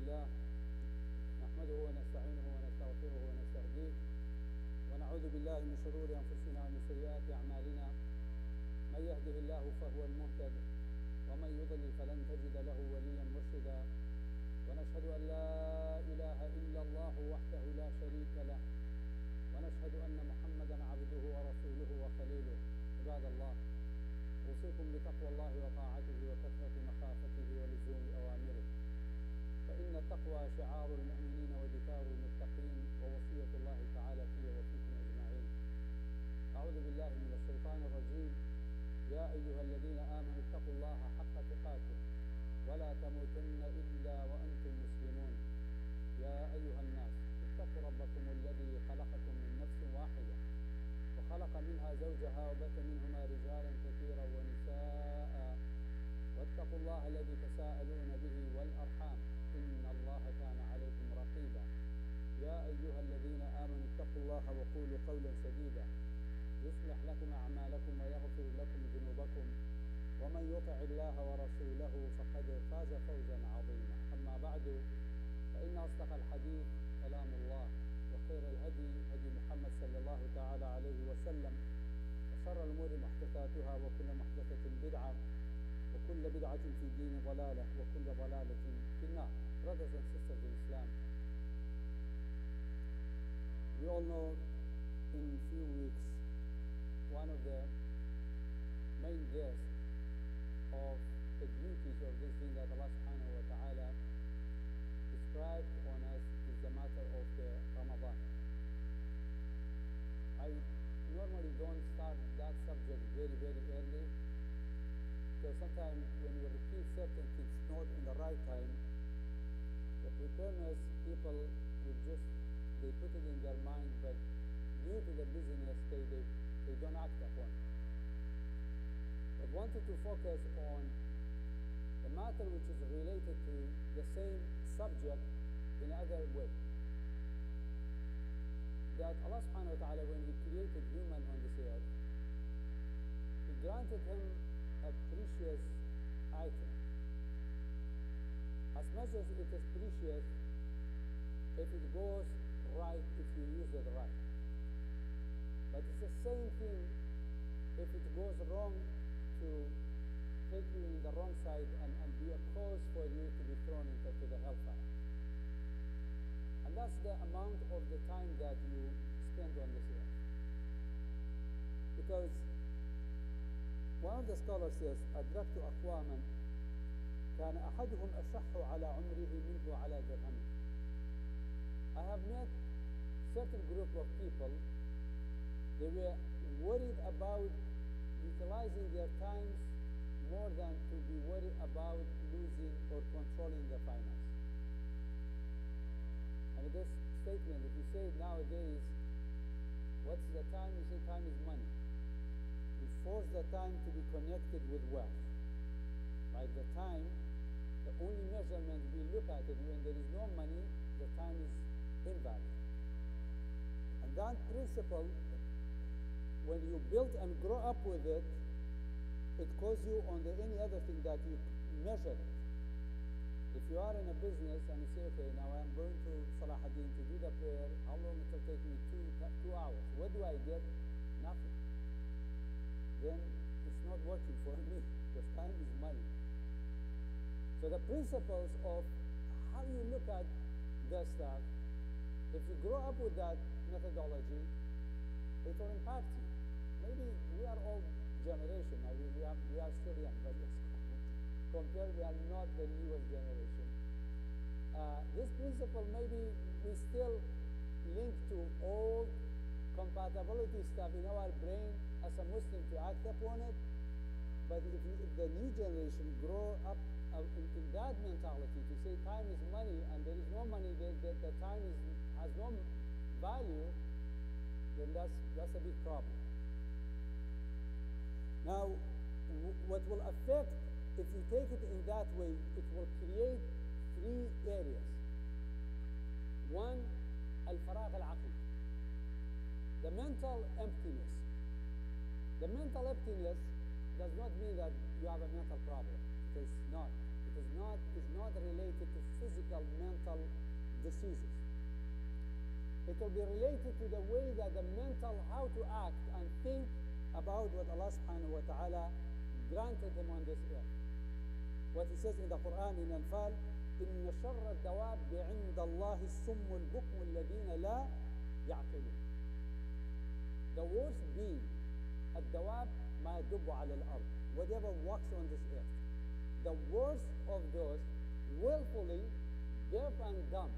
لله نحمده ونستعينه ونستغفره ونستهديه ونعوذ بالله من شرور أنفسنا ومن سيئات أعمالنا. من يهده الله فهو المهتد ومن يضلل فلن تجد له وليا مرشدا. ونشهد أن لا إله إلا الله وحده لا شريك له ونشهد أن محمدا عبده ورسوله وخليله. عباد الله، أوصيكم بتقوى الله وطاعته وكثرة مخافته ولزوم أوامره، فإن التقوى شعار المؤمنين ودثار المتقين ووصية الله تعالى في وفيكم أجمعين. أعوذ بالله من الشيطان الرجيم. يا أيها الذين آمنوا اتقوا الله حق تقاته ولا تموتن إلا وأنتم مسلمون. يا أيها الناس اتقوا ربكم الذي خلقكم من نفس واحدة وخلق منها زوجها وبث منهما رجالا كثيرا ونساء، واتقوا الله الذي تساءلون به والأرحام إن الله كان عليكم رقيبا. يا أيها الذين آمنوا اتقوا الله وقولوا قولا سديدا يصلح لكم أعمالكم ويغفر لكم ذنوبكم، ومن يطع الله ورسوله فقد فاز فوزا عظيما. أما بعد، فإن أصدق الحديث كلام الله، وخير الهدي هدي محمد صلى الله تعالى عليه وسلم، وشر الأمور محدثاتها وكل محدثة بدعة وكل بدعة في الدين ضلالة وكل ضلالة في النار. Brothers and sisters in Islam, we all know in a few weeks one of the main guests of the duties of this thing that Allah subhanahu wa ta'ala described on us is the matter of the Ramadan. I normally don't start that subject very early, because sometimes when you repeat certain things not in the right time, the preparedness people would just, they put it in their mind, but due to the busyness they don't act upon. But wanted to focus on the matter which is related to the same subject in another way. That Allah subhanahu wa ta'ala, when He created human on this earth, He granted him a precious item. As much as it is precious, if it goes right, if you use it right. But it's the same thing if it goes wrong, to take you in the wrong side and be a cause for you to be thrown into the hellfire. And that's the amount of the time that you spend on this earth. Because one of the scholars says, أدركت أقواما كان أحدهم أشح على عمره منه على درهمه. I have met certain group of people, they were worried about utilizing their times more than to be worried about losing or controlling the finance. And this statement, if you say it nowadays, what's the time? You say time is money. We force the time to be connected with wealth. Like the time, the only measurement we look at it when there is no money, the time is invalid. And that principle, when you build and grow up with it, it calls you on any other thing that you measure it. If you are in a business and you say, okay, now I'm going to Salahuddin to do the prayer, how long it will take me? 2 hours. What do I get? Nothing. Then it's not working for me, because time is money. So the principles of how you look at the stuff, if you grow up with that methodology, it will impact you. Maybe we are old generation, now we are still young, but compared, we are not the newest generation. This principle, maybe we still link to old compatibility stuff in our brain as a Muslim to act upon it. But if the new generation grow up in that mentality to say time is money and there is no money, that the time has no value, then that's a big problem. Now, what will affect, if you take it in that way, it will create 3 areas. One, al-faragh al-aqli, the mental emptiness. The mental emptiness does not mean that you have a mental problem. It is not. It is not related to physical mental diseases. It will be related to the way that the mental, how to act and think about what Allah subhanahu wa ta'ala granted him on this earth. What he says in the Quran in Anfal, إن شر الدواب عند الله الصم البكم الذين لا يعقلون. The worst being الدواب ما يدب على الأرض, whatever walks on this earth. The worst of those willfully deaf and dumb,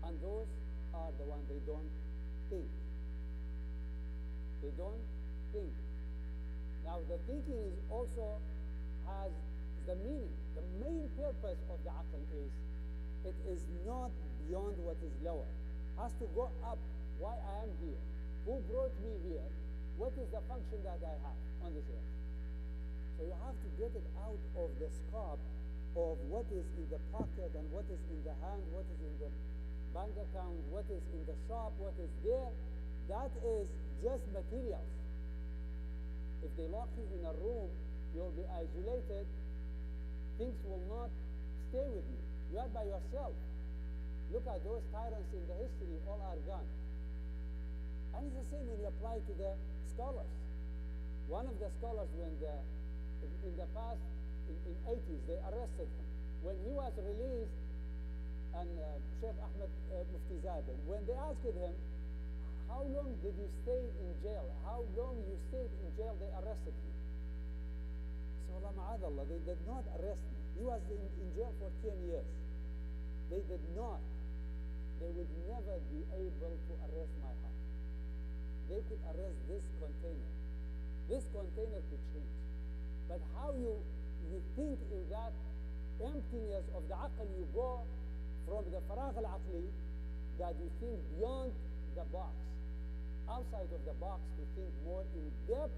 and those are the ones they don't think. They don't think. Now the thinking is also has the meaning. The main purpose of the aql is it is not beyond what is lower. Has to go up. Why I am here? Who brought me here? What is the function that I have on this earth? So you have to get it out of the scope of what is in the pocket and what is in the hand, what is in the bank account, what is in the shop, what is there. That is just materials. If they lock you in a room, you'll be isolated. Things will not stay with you. You are by yourself. Look at those tyrants in the history, all are gone. And it's the same when you apply to the scholars. One of the scholars, in the past, in 80s, they arrested him. When he was released, and Sheikh Ahmed Muftizadeh, when they asked him, how long did you stay in jail? How long you stayed in jail, they arrested you. So Allah ma'adallah, they did not arrest me. He was in jail for 10 years. They did not. They would never be able to arrest my heart. They could arrest this container. This container could change. But how you think in that emptiness of the aql, you go from the faragh al-aqli, that you think beyond the box, outside of the box, to think more in depth.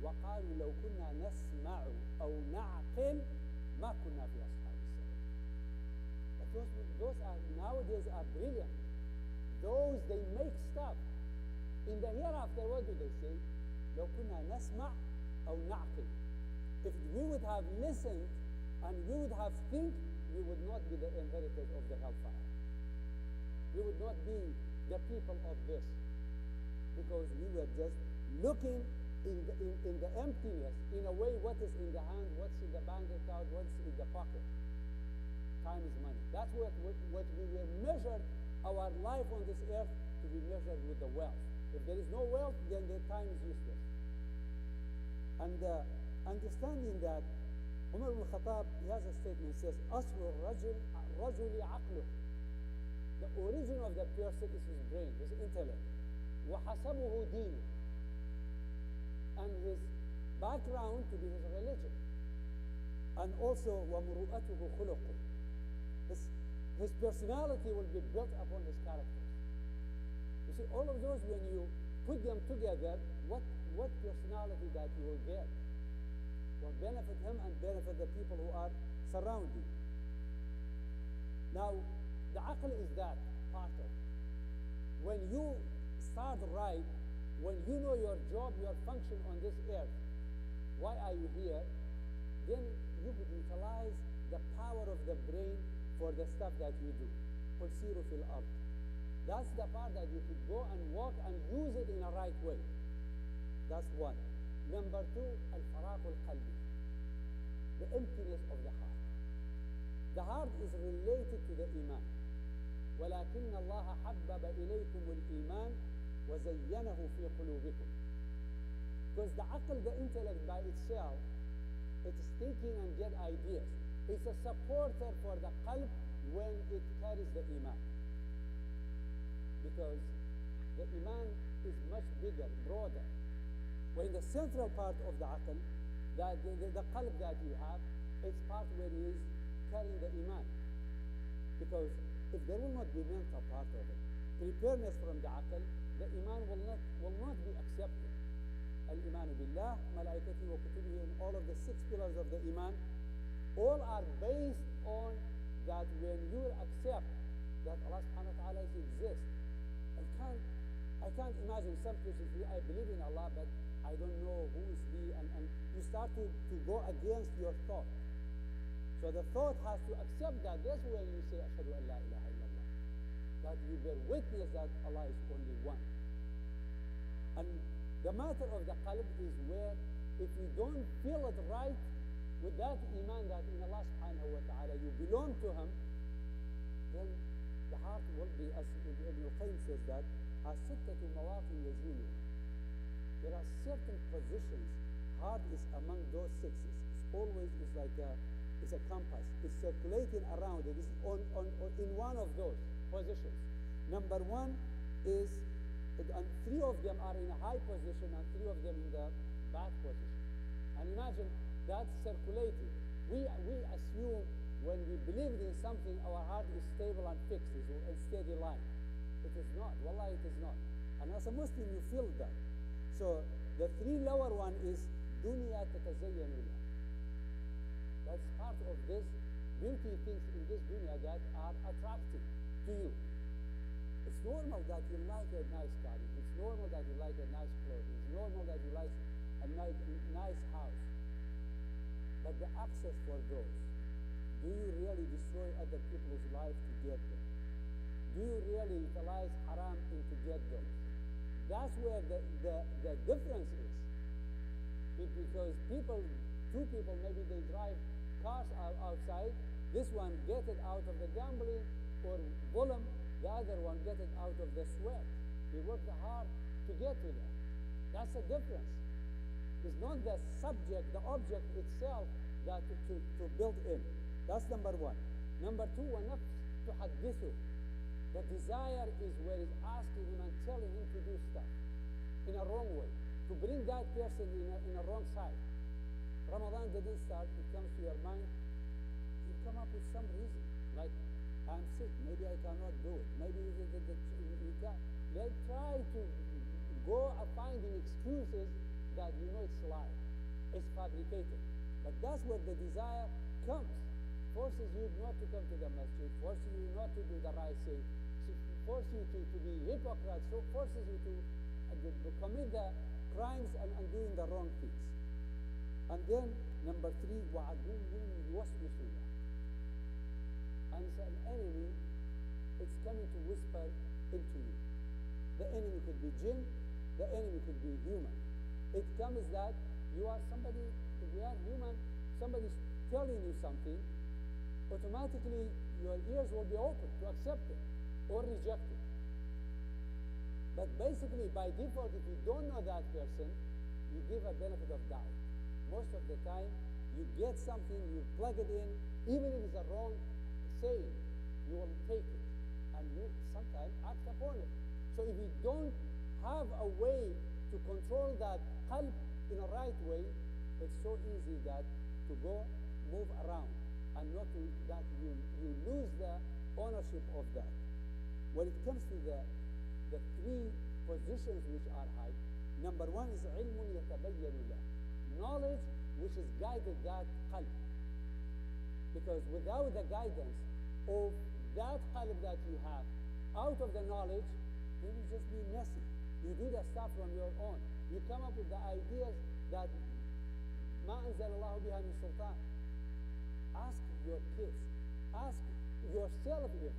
وقالوا لو كنا نسمع أو نعقل ما كنا في أصحاب السعير. But those are nowadays are brilliant. Those they make stuff. In the hereafter, what do they say? لو كنا نسمع أو نعقل. If we would have listened and we would have think, we would not be the inheritors of the hellfire. We would not be the people of this, because we were just looking in the emptiness, in a way, what is in the hand, what's in the bank account, what's in the pocket. Time is money. That's what we were measured our life on this earth to be measured with the wealth. If there is no wealth, then the time is useless. And understanding that, Umar ibn Khattab, he has a statement, says, أصل الرجل عقله. The origin of the person is his brain, his intellect. وحسبه دينه. And his background to be his religion. And also ومروءته خلقه. His personality will be built upon his character. You see, all of those, when you put them together, what personality that you will get will benefit him and benefit the people who are surrounding. Now, the aql is that part of it. When you start right, when you know your job, your function on this earth, why are you here, then you could utilize the power of the brain for the stuff that you do. قُلْ سِيرُوا فِي الْأَرْضِ. That's the part that you could go and walk and use it in a right way. That's one. Number two, al-faraq al-qalbi, the emptiness of the heart. The heart is related to the iman. وَلَكِنَّ اللَّهَ حَبَّبَ إِلَيْكُمُ الْإِيمَانِ وَزَيَّنَهُ فِي قُلُوبِكُمْ. Because the aql, the intellect by itself, it's thinking and get ideas. It's a supporter for the qalb when it carries the iman. Because the iman is much bigger, broader. When the central part of the aql, the qalb that you have, it's part where he is carrying the iman. Because if there will not be mental part of it, preparedness from the aql, the iman will not be accepted. Al-iman billah, malaikati wa kutubihi, and all of the 6 pillars of the iman, all are based on that when you accept that Allah subhanahu wa ta'ala exists. I can't imagine some people say, I believe in Allah, but I don't know who is He, and you start to go against your thought. So the thought has to accept that. That's when you say, Ashhadu an la ilaha illallah. That you bear witness that Allah is only one. And the matter of the qalb is where if you don't feel it right with that iman that in Allah subhanahu wa ta'ala you belong to Him, then the heart will be, as Ibn al-Qayyim says that, as-sittatu mawaqin yazuluha. There are certain positions, heart is among those sixes. It's always is like it's a compass. It's circulating around. It is in one of those positions. Number one is, and three of them are in a high position and three of them in the bad position. And imagine that's circulating. We assume when we believe in something, our heart is stable and fixed, is a steady line. It is not. Wallahi, it is not. And as a Muslim, you feel that. So the three lower one is dunya tatazayyanu lah. That's part of this beauty things in this dunya that are attractive to you. It's normal that you like a nice car. It's normal that you like a nice clothing. It's normal that you like a nice house. But the access for those, do you really destroy other people's life to get them? Do you really utilize haram to get those? That's where the difference is. Because two people, maybe they drive cars outside. This one get it out of the gambling or volume. The other one get it out of the sweat. He worked hard to get to that. That's the difference. It's not the subject, the object itself that to build in. That's number one. Number two, وَنَفْسُ تُحَدِّثُ. The desire is where it's asking him and telling him to do stuff in a wrong way, to bring that person in a wrong side. Ramadan didn't start, it comes to your mind, you come up with some reason, like I'm sick, maybe I cannot do it, maybe you can't. Then try to go finding excuses that you know it's lie, it's fabricated. But that's where the desire comes. Forces you not to come to the masjid, forces you not to do the right thing, forces you to be hypocrite, so forces you to commit the crimes and doing the wrong things. And then number three, وَعَدُوٌّ يُوَسْوِسُ لَهُ. And it's an enemy, it's coming to whisper into you. The enemy could be jinn, the enemy could be human. It comes that you are somebody, if you are human, somebody's telling you something, automatically your ears will be open to accept it or reject it. But basically, by default, if you don't know that person, you give a benefit of doubt. Most of the time, you get something, you plug it in, even if it's a wrong saying, you will take it, and you sometimes act upon it. So if you don't have a way to control that qalb in a right way, it's so easy that to go move around and not to that you lose the ownership of that. When it comes to the three positions which are high, number one is علم يتبين له, knowledge which is guided that qalb. Because without the guidance of that qalb that you have, out of the knowledge, it will just be messy. You do the stuff from your own. You come up with the ideas that ما أنزل الله بها من سلطان. Ask your kids, ask yourself even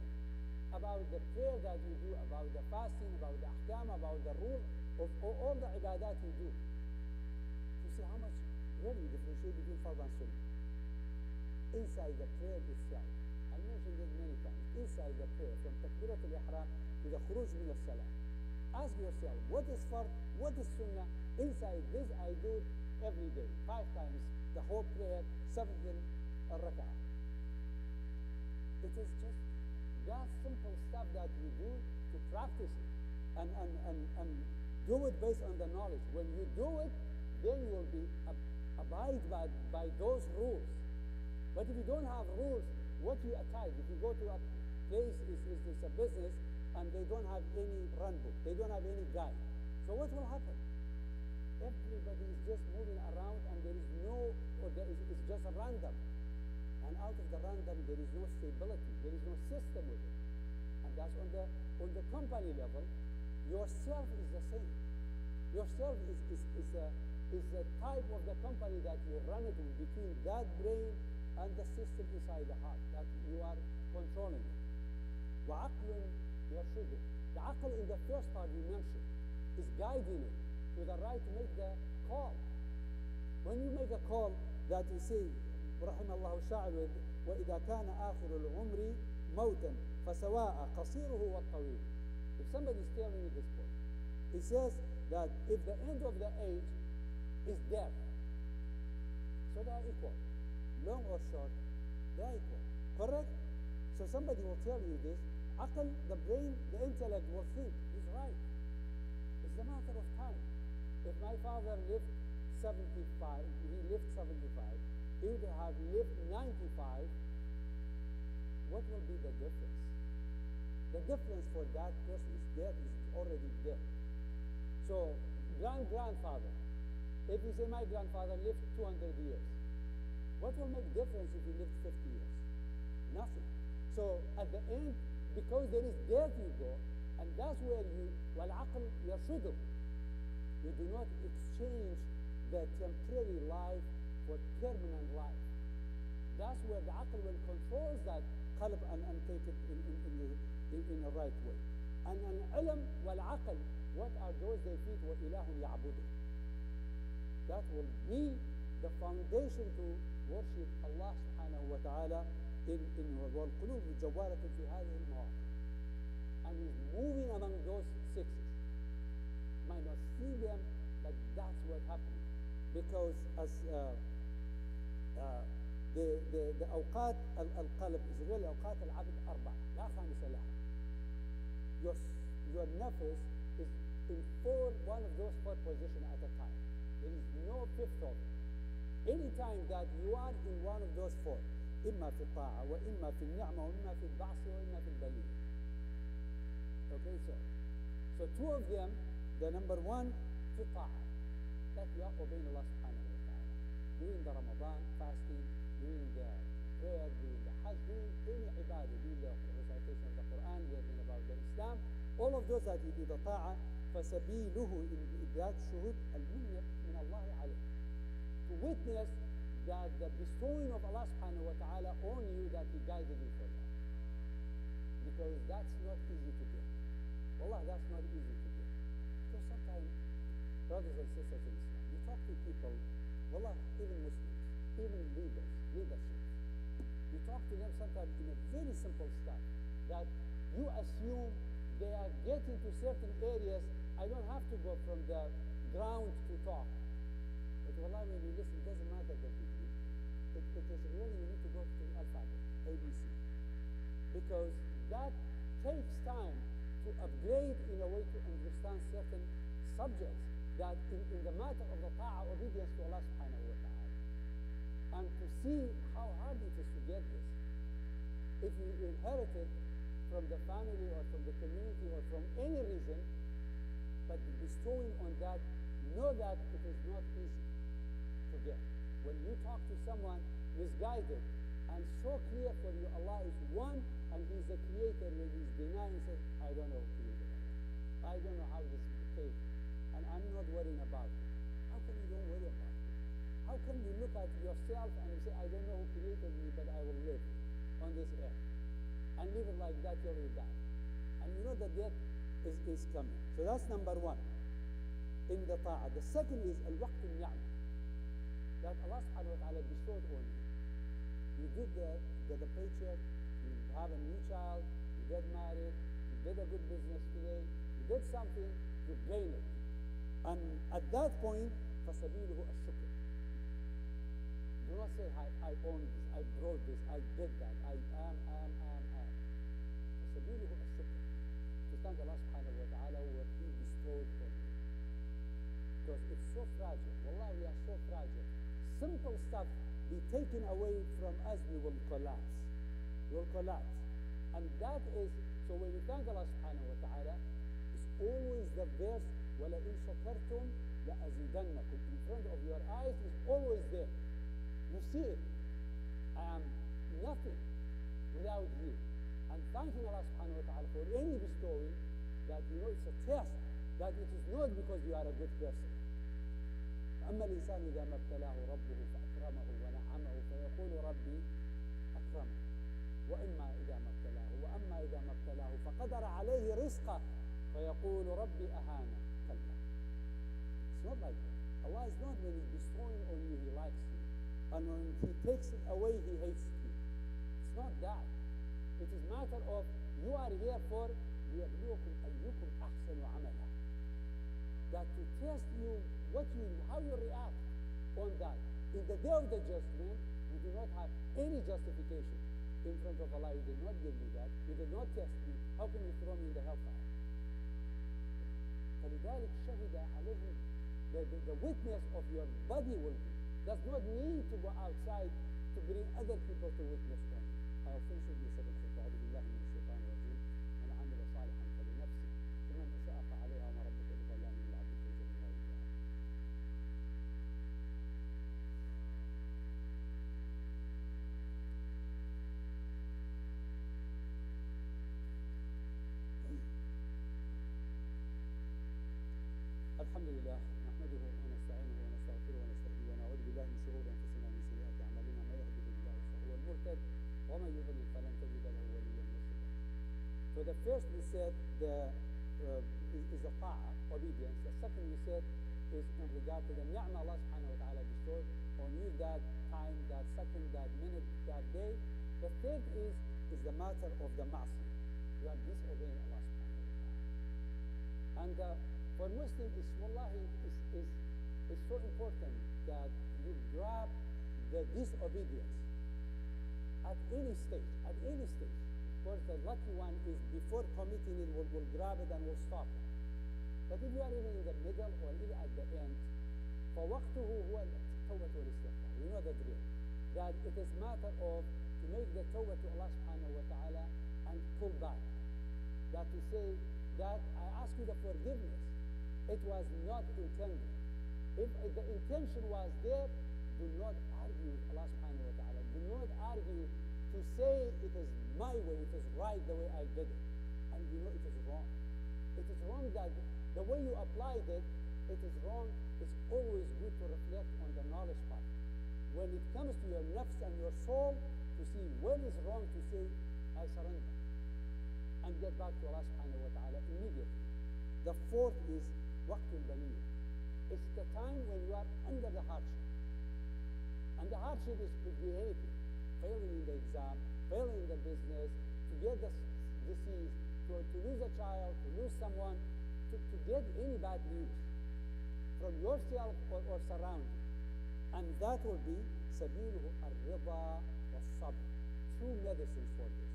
about the prayer that you do, about the fasting, about the ahkam, about the rule of all the ibadat you do. You see how much really you differentiate between fard and sunnah. Inside the prayer itself, I mentioned it many times, inside the prayer, from takbirat al-ihram to the khuruj min al-salah, ask yourself, what is fard, what is sunnah? Inside this I do every day, 5 times, the whole prayer, 17 rak'ah. It is just that simple stuff that you do to practice it and do it based on the knowledge. When you do it, then you will be abide by those rules. But if you don't have rules, what you attach? If you go to a place, it's a business, and they don't have any run book, they don't have any guide. So what will happen? Everybody is just moving around, and there is no, or it's just a random. And out of the random, there is no stability. There is no system with it. And that's on the company level. Yourself is the same. Yourself is a type of the company that you run it with between that brain and the system inside the heart that you are controlling it. وعقل يرشده. The aql in the first part we mentioned is guiding it to the right to make the call. When you make a call that you say, رحم الله الشاعر وإذا كان آخر العمر موتا فسواء قصيره والطويل. If somebody is telling you this point, he says that if the end of the age is death, so they are equal. Long or short, they are equal. Correct? So somebody will tell you this. Aql, the brain, the intellect will think, he's right. It's a matter of time. If my father lived 75, he lived 75, he would have lived 95, what will be the difference? The difference for that person is death is already dead. So, grandfather, if you say my grandfather lived 200 years, what will make difference if he lived 50 years? Nothing. So, at the end, because there is death you go, and that's where you, وَالْعَقْلُ يَرْشُدُ. You do not exchange the temporary life for permanent life. That's where the aql will control that qalb and take it in the right way. And al-ilm wal-aql, what are those they feed? وَإِلَهٌ يَعْبُدُ. That will be the foundation to worship Allah subhanahu wa ta'ala in وَالْقُلُوبُ جَوَّالَةٌ فِي هَذِهِ الْمَوَاقِعِ. And he's moving among those sixes. Might not see them, but that's what happened. Because as the أوقات القلب is really أوقات العبد أربعة لا خامس لها. Your nafs is in one of those four positions at a time. There is no fifth of it. Any time that you are in one of those four, إما في الطاعة وإما في النعمة وإما في البعث وإما في البلية. Okay, so two of them, the number one, في الطاعة, that you are obeying Allah subhanahu wa ta'ala. Doing the Ramadan, fasting, doing the prayer, doing the Hajj, doing any ibadah, doing the recitation of the Quran, learning about the Islam, all of those that you do the ta'ah, فسبيله إدراك شهود المنة من الله عليه. To witness that the bestowing of Allah subhanahu wa ta'ala on you, that He guided you for that. Because that's not easy to get. Wallah, that's not easy to get. Because sometimes, brothers and sisters in Islam, you talk to people, wallah, even Muslims, even leadership. You talk to them sometimes in a very simple stuff, that you assume they are getting to certain areas. I don't have to go from the ground to talk. But wallah, when you listen, it doesn't matter that you do. It is really, you need to go to alphabet, ABC. Because that takes time to upgrade in a way to understand certain subjects that in the matter of the ta'ah, obedience to Allah subhanahu wa ta'ala. And to see how hard it is to get this. If you inherit it from the family or from the community or from any region, but bestowing on that, know that it is not easy to get. When you talk to someone misguided and so clear for you Allah is one and He's the creator, when He's denying, says, I don't know who created it. I don't know how this became. And I'm not worrying about it. How come you don't worry about it? How come you look at yourself and you say, I don't know who created me, but I will live on this earth. And live it like that till you die. And you know that death is coming. So that's number one in the ta'ah. The second is al-waqt al-ni'mah, that Allah subhanahu wa ta'ala bestowed on you. You did the paycheck, you have a new child, you get married, you did a good business today, you did something, you gain it. And at that point, فَسَبِيلُهُ الشُّكْرِ. Do not say, I own this, I brought this, I did that, I am. فَسَبِيلُهُ الشُّكْرِ. To thank Allah subhanahu wa ta'ala what He bestowed on you. Because it's so fragile. Wallah, we are so fragile. Simple stuff be taken away from us, we will collapse. We will collapse. And that is, so when you thank Allah subhanahu wa ta'ala, it's always the verse, وَلَئِن شَكَرْتُمْ لَأَزِيدَنَّكُمْ. In front of your eyes is always there. You see it. I am nothing without you. And thanking Allah subhanahu wa ta'ala for any bestowing, that you know it's a test, that it is not because you are a good person. أما الإنسان إذا ما ابتلاه ربه فأكرمه ونعمه فيقول ربي أكرمه وأما إذا ما ابتلاه فقدر عليه رزقه فيقول ربي أهانه. كلا. It's not like that. Allah is not, when He's bestowing on you, He likes you, and when He takes it away, He hates you. It's not that. It is matter of you are here for ليبلوكم أيكم أحسن عملا. That to test you, how you react on that. In the day of the judgment, you do not have any justification in front of Allah. You did not give me that. You did not test me. How can you throw me in the hellfire? فلذلك شهد عليهم. The witness of your body will be. Does not need to go outside to bring other people to witness on you. I'll finish with the second khutbah. أعوذ بالله من الشيطان الرجيم. من عمل صالحا فلنفسه ومن أساء فعليها وما ربك بظلام للعبد فيجزي الله إياه. الحمد لله نحمده ونستعينه ونستغفره ونستهديه ونعوذ بالله من شرور انفسنا ومن سيئات اعمالنا من يهده الله فهو المهتد ومن يضلل فلن تجد له وليا مرشدا. So the first we said is the ta'a, obedience. The second we said is in regard to the ni'mah Allah subhanahu wa ta'ala bestowed on you that time, that second, that minute, that day. The third is the matter of the ma'asi. You are disobeying Allah subhanahu wa ta'ala. And for Muslims, it's so important that you grab the disobedience at any stage. Of course, the lucky one is before committing it, will grab it and will stop it. But if you are even in the middle or even at the end, فَوَقْتُهُ هُوَ التَّوْبَةُ وَالْإِسْتِغْفَارُ. You know the drill. That it is matter of to make the tawbah to Allah subhanahu wa ta'ala and pull back. That to say that I ask you the forgiveness. It was not intended. If the intention was there, do not argue with Allah subhanahu wa ta'ala. Do not argue to say it is my way, it is right the way I did it. And you know it is wrong. It is wrong that the way you applied it, it is wrong. It's always good to reflect on the knowledge part. When it comes to your nafs and your soul, to see when is wrong, to say, I surrender. And get back to Allah subhanahu wa ta'ala immediately. The fourth is waqtul baliyah. It's the time when you are under the hardship. And the hardship could be anything. Failing in the exam, failing in the business, to get the disease, to lose a child, to lose someone, to get any bad news from yourself or surrounding. And that will be sabiluhu ar-rida was-sabr. Two medicines for this.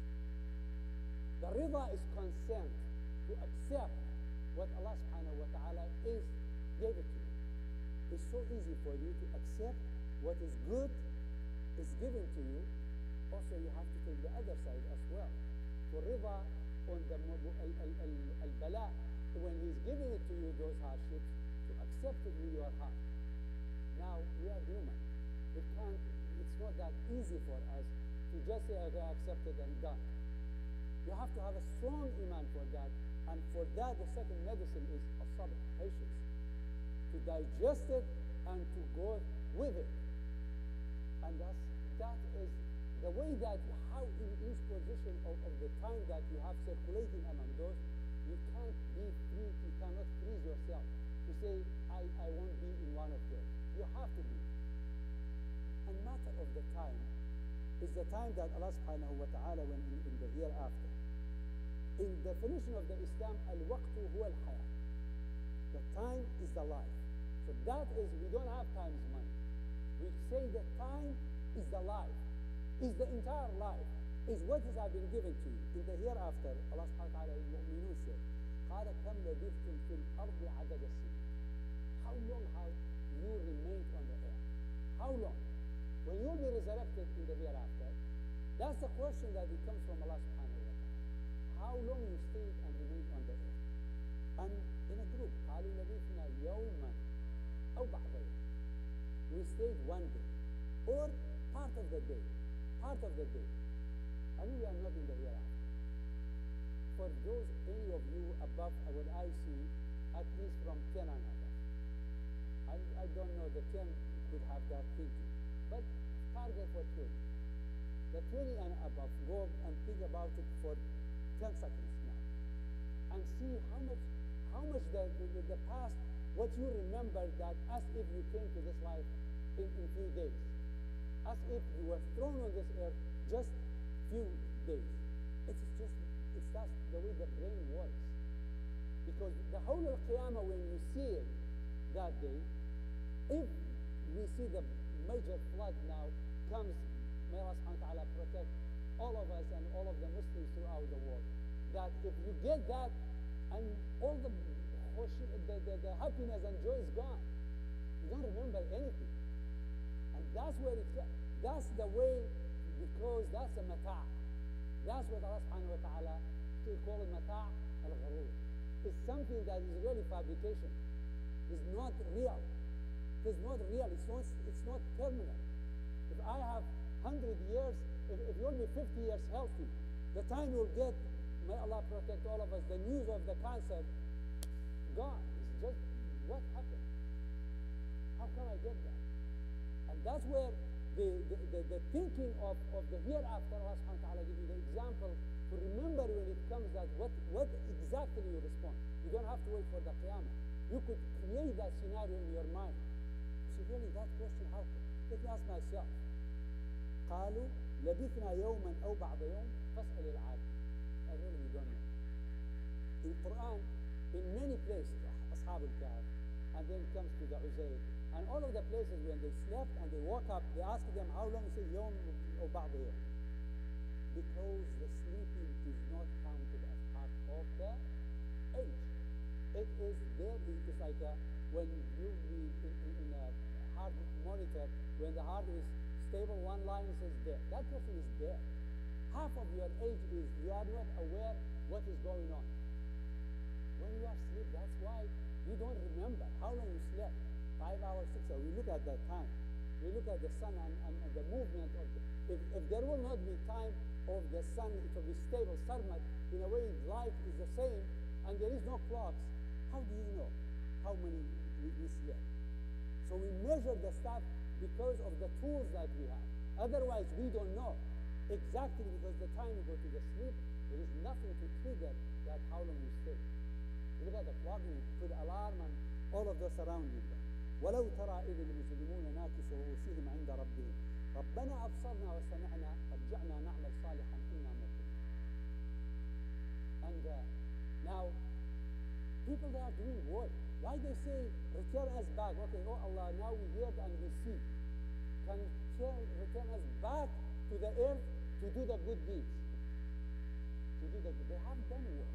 The rida is consent to accept what Allah subhanahu wa ta'ala gave it to you. It's so easy for you to accept what is good is given to you. Also, you have to take the other side as well. To rida on the al-bala, when He's giving it to you, those hardships, to accept it with your heart. Now, we are human. It's not that easy for us to just say, okay, I accept it and done. You have to have a strong iman for that. And for that, the second medicine is as-sabr, patience. To digest it and to go with it. And that is the way that how in each position of the time that you have circulating among those, you can't be free, you cannot freeze yourself to say, I won't be in one of those. You have to be. And matter of the time is the time that Allah subhanahu wa ta'ala, when in the hereafter, in definition of the Islam, al-waqtu huwa al-hayat. The time is the life. So that is, we don't have time is money. We say that time is the life, is the entire life, is what has been given to you. In the hereafter, Allah subhanahu wa ta'ala, al-mu'minun said, قَالَ كَمْ لَبِثْتُمْ فِي الْأَرْضِ عَدَدَ السِّنِينَ. How long have you remained on the earth? How long? When you will be resurrected in the hereafter, that's the question that it comes from Allah subhanahu wa ta'ala. How long you stayed and remained on the earth? And in a group, قالوا لبثنا يوما أو بعض يوم. We stayed one day, or part of the day. And we are not in the hereafter. For those, any of you above what I see, at least from 10 and above. I don't know, the 10 could have that thinking. But target for 20. The 20 and above, go and think about it for 10 seconds now. And see how much the past, what you remember, that as if you came to this life in few days. As if you were thrown on this earth just few days. It's that's the way the brain works. Because the whole of Qiyamah, when you see it that day, if we see the major flood now comes, may Allah subhanahu wa ta'ala protect all of us and all of the Muslims throughout the world, that if you get that and all the happiness and joy is gone, you don't remember anything. And that's where that's the way, because that's a mata'. That's what Allah subhanahu wa ta'ala call it mata' al-gharur. It's something that is really fabrication. It's not real. It's not real. It's not permanent. If I have 100 years, if you'll be 50 years healthy, the time you'll get, may Allah protect all of us, the news of the cancer, gone. It's just, what happened? How can I get that? And that's where the thinking of the hereafter, Allah subhanahu wa ta'ala give you the example to remember when it comes that what exactly you respond. You don't have to wait for the Qiyamah. You could create that scenario in your mind. You say, really, that question, how? Let me ask myself. قالوا لبثنا يوما أو بعض يوم فاسأل العالم. I really don't know. In Quran, in many places, أصحاب الكهف, and then it comes to the Uzair, and all of the places when they slept and they woke up, they asked them how long. They say يوم أو بعض يوم, because the sleeping is not counted as part of the age. It is there. It's like when you in a heart monitor, when the heart is stable, one line says dead. That person is dead. Half of your age is you are not aware what is going on. When you are asleep, that's why you don't remember how long you slept. 5 hours, 6 hours. We look at that time. We look at the sun and the movement of the. If there will not be time of the sun, it will be stable. Sarmat, in a way, life is the same, and there is no clocks. How do you know how many we slept? So we measure the stuff because of the tools that we have. Otherwise, we don't know exactly, because the time you go to the sleep, there is nothing to trigger that how long you stay. You look at the clock, you put alarm and all of the surrounding them. ولو ترى إذ المجرمون ناكسوا رؤوسهم عند ربهم ربنا أبصرنا وسمعنا رجعنا نعمل صالحا إنا موقنون. And now, people that are doing work, why they say, return us back? Okay, oh Allah, now we heard and we see. Can return us back to the earth to do the good deeds. They have done work.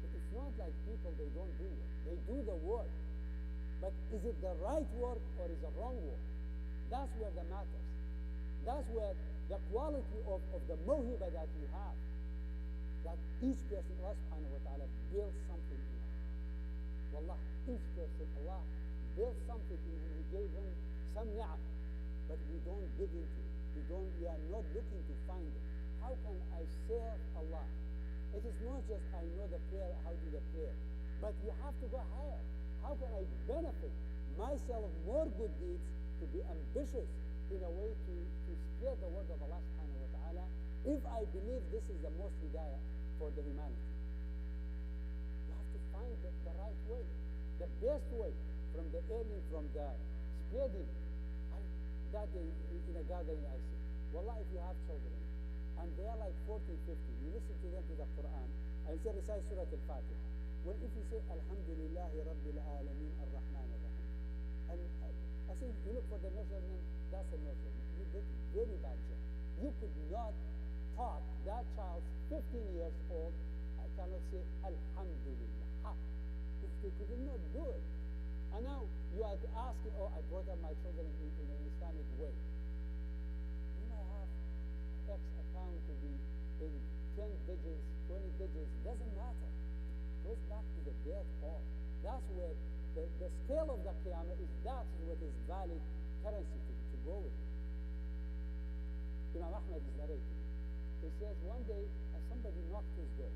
It's not like people, they don't do work. They do the work. But is it the right work or is it wrong work? That's where the matters. That's where the quality of the mawhiba that you have. That each person, Allah subhanahu wa ta'ala, builds something in him. Wallah, each person, Allah built something in him. He gave him some ni'am. But we don't dig into it. We are not looking to find it. How can I serve Allah? It is not just I know the prayer, how do the prayer. But you have to go higher. How can I benefit myself more good deeds to be ambitious in a way to spread the word of Allah subhanahu wa ta'ala, if I believe this is the most hidayah for the humanity? You have to find the right way, the best way, from the earning, from the spreading. That day in a gathering I said, Wallah, if you have children, and they are like 40, 50, you listen to them to the Quran, and you say, recite Surah Al-Fatiha. Well, if you say, Alhamdulillahi Rabbil Alameen Ar-Rahman Ar-Rahim, and I say, you look for the measurement, that's a measurement. You did a very bad job. You could not taught that child 15 years old, I cannot say, Alhamdulillah. If they could not do it. And now you are asking, oh, I brought up my children in an Islamic way. You might have X account to be in 10 digits, 20 digits, doesn't matter. Goes back to the death all. That's where the scale of the Qiyamah is, that's what is valid currency to go with. Imam Ahmad is narrating. He says one day somebody knocked his door,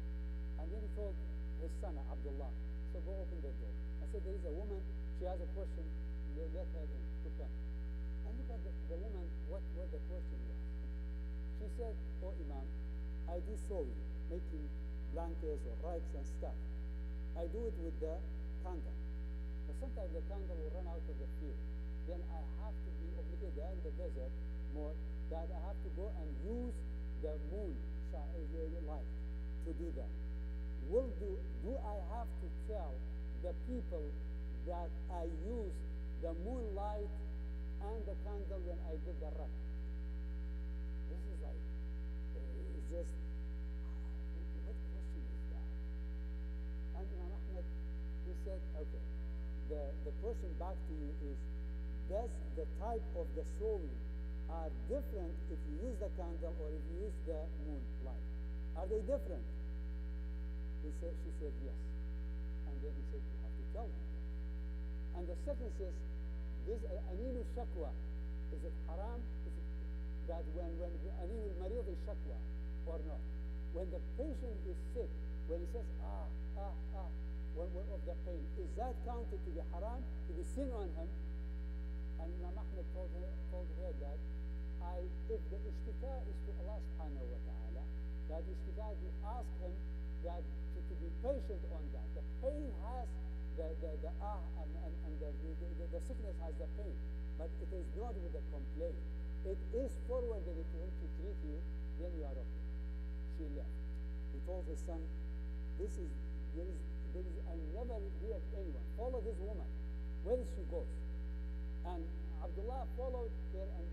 and then he thought, his son, Abdullah. So go open the door. I said, there is a woman, she has a question, let her in to come. And look at the woman, what the question was. She said, oh Imam, I do sewing, making blankets or rugs and stuff. I do it with the candle. But sometimes the candle will run out of the fuel. Then I have to be obligated there in the desert more that I have to go and use the moon light to do that. Do I have to tell the people that I use the moonlight and the candle when I did the rug? This is like, it's just, what question is that? And Imam Ahmed, he said, okay, the question back to you is, does the type of the sewing are different if you use the candle or if you use the moonlight? Are they different? She said yes. And then he said, you have to tell them. And the second says, this aninu shakwa, is it haram? Is it that when aninu al-marid is shakwa or not? When the patient is sick, when he says of the pain, is that counted to be haram, to be sin on him? And Imam Ahmed told her that if the ishtika is to Allah subhanahu wa ta'ala, that ishtika, you ask him that to be patient on that. The pain has the sickness has the pain, but it is not with a complaint. It is forwarded to him to treat you, then you are okay. She left. He told his son, I never hear anyone. Follow this woman. Where is she goes? And Abdullah followed her and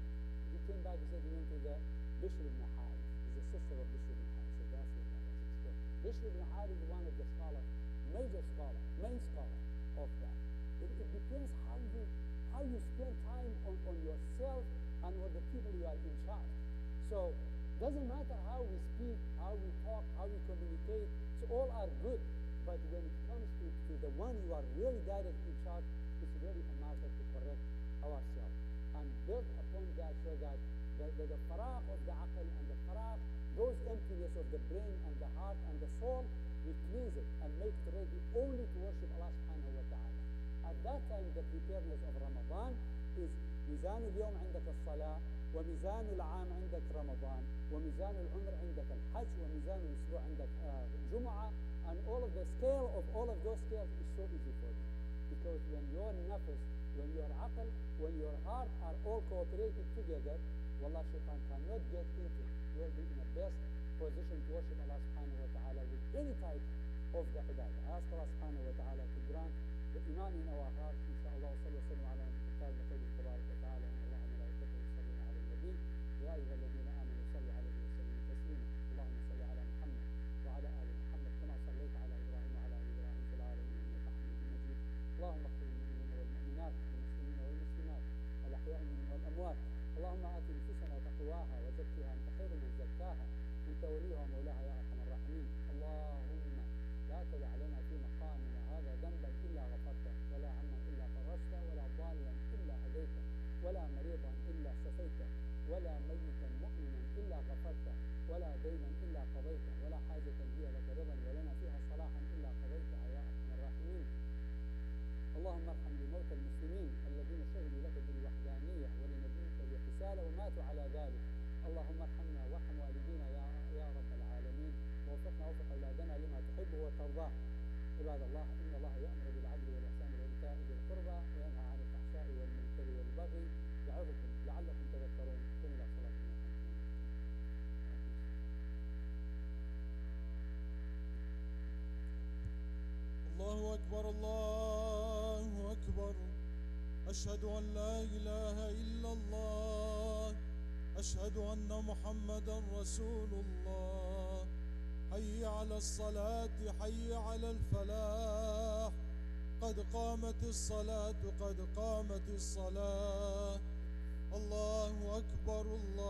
he came back and said he went to the Bishr ibn Harith. He's a sister of Bishr ibn Harith. So that's what I was expecting. Bishr ibn Harith is one of the scholars, major scholar, main scholar of that. It depends how you spend time on yourself and with the people you are in charge. So doesn't matter how we speak, how we talk, how we communicate. So all are good. But when it comes to the one you are really direct in charge, it's really a matter to correct ourselves and build upon that, so that the faraq of the aql and the faraq, those emptiness of the brain and the heart and the soul, we cleanse it and make it ready only to worship Allah subhanahu wa ta'ala. At that time, the preparedness of Ramadan is ميزان اليوم عندك الصلاة، وميزان العام عندك رمضان، وميزان العمر عندك الحج، وميزان الأسبوع عندك جمعة. And all of the scale of all of those scales is so easy for you. Because when your nafs, when your aql, when your heart are all cooperated together, wallah, shaitan cannot get into it. You will be in the best position to worship Allah subhanahu wa ta'ala with any type of the ibadah. I ask Allah subhanahu wa ta'ala to grant the iman in our heart. Inshallah, sallallahu alayhi wa sallam ala kitab al-Qadr tabarak wa ta'ala, inna Allah wa malaikatahu yusalluna ala al-nabi, ya ayyuha alladhina amanu sallu alayhi wa sallimu taslima. Allahumma salli ala Muhammad wa ala ali Muhammad kama sallaita ala Ibrahim wa ala ali Ibrahim fil alamin innaka Hamidun Majid. اللهم اغفر للمؤمنين والمؤمنات والمسلمين والمسلمات الأحياء منهم والأموات. اللهم آت نفوسنا تقواها وزكها أنت خير من زكاها أنت وليها ومولاها يا أرحم الراحمين. اللهم لا تدع لنا في مقامنا هذا ذنبا إلا غفرته، ولا عما إلا فرجته، ولا ضالا إلا هديته، ولا مريضا إلا شفيته، ولا ميتا مؤمنا إلا غفرته، ولا دينا إلا قضيته، ولا حاجة هي لك رضا ولنا فيها صلاحا إلا قضيتها يا أرحم الراحمين. اللهم ارحم لموتى المسلمين الذين شهدوا لك بالوحدانية ولنبيك بالرسالة وماتوا على ذلك. اللهم ارحمنا وارحم والدينا يا رب العالمين، ووفقنا ووفق أولادنا لما تحبه وترضاه. عباد الله، إن الله يأمر بالعدل والإحسان وإيتاء ذي القربى وينهى عن الفحشاء والمنكر والبغي يعظكم لعلكم تذكرون. قوموا إلى صلاتكم. الله أكبر الله أكبر، أشهد أن لا إله إلا الله، أشهد أن محمدا رسول الله. حي على الصلاة، حي على الفلاح، قد قامت الصلاة، قد قامت الصلاة. الله أكبر الله